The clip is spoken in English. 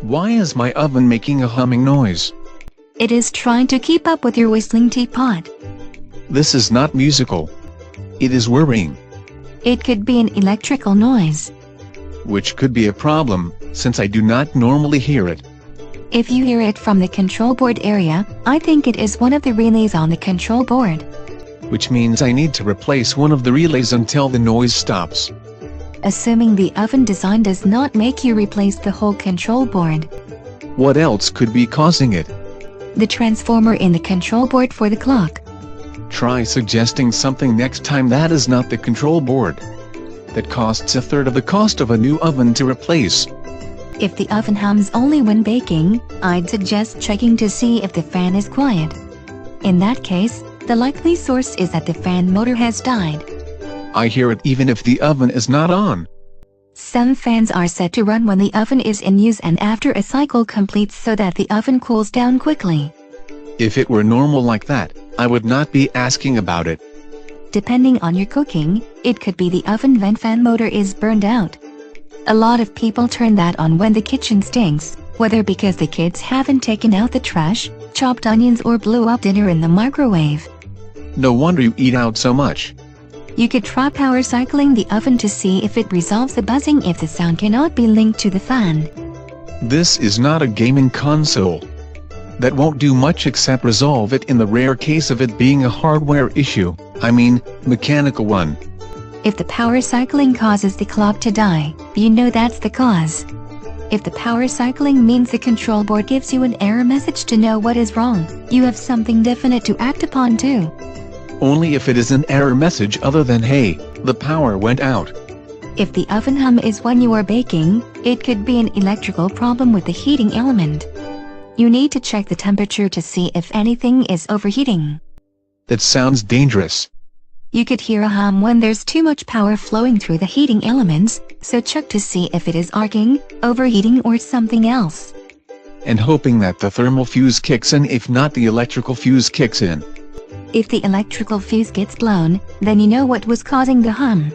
Why is my oven making a humming noise? It is trying to keep up with your whistling teapot. This is not musical. It is whirring. It could be an electrical noise. Which could be a problem, since I do not normally hear it. If you hear it from the control board area, I think it is one of the relays on the control board. Which means I need to replace one of the relays until the noise stops. Assuming the oven design does not make you replace the whole control board. What else could be causing it? The transformer in the control board for the clock. Try suggesting something next time that is not the control board. That costs a third of the cost of a new oven to replace. If the oven hums only when baking, I'd suggest checking to see if the fan is quiet. In that case, the likely source is that the fan motor has died. I hear it even if the oven is not on. Some fans are set to run when the oven is in use and after a cycle completes so that the oven cools down quickly. If it were normal like that, I would not be asking about it. Depending on your cooking, it could be the oven vent fan motor is burned out. A lot of people turn that on when the kitchen stinks, whether because the kids haven't taken out the trash, chopped onions or blew up dinner in the microwave. No wonder you eat out so much. You could try power cycling the oven to see if it resolves the buzzing if the sound cannot be linked to the fan. This is not a gaming console. That won't do much except resolve it in the rare case of it being a hardware issue, I mean, mechanical one. If the power cycling causes the clock to die, you know that's the cause. If the power cycling means the control board gives you an error message to know what is wrong, you have something definite to act upon too. Only if it is an error message other than hey, the power went out. If the oven hum is when you are baking, it could be an electrical problem with the heating element. You need to check the temperature to see if anything is overheating. That sounds dangerous. You could hear a hum when there's too much power flowing through the heating elements, so check to see if it is arcing, overheating or something else. And hoping that the thermal fuse kicks in if not the electrical fuse kicks in. If the electrical fuse gets blown, then you know what was causing the hum.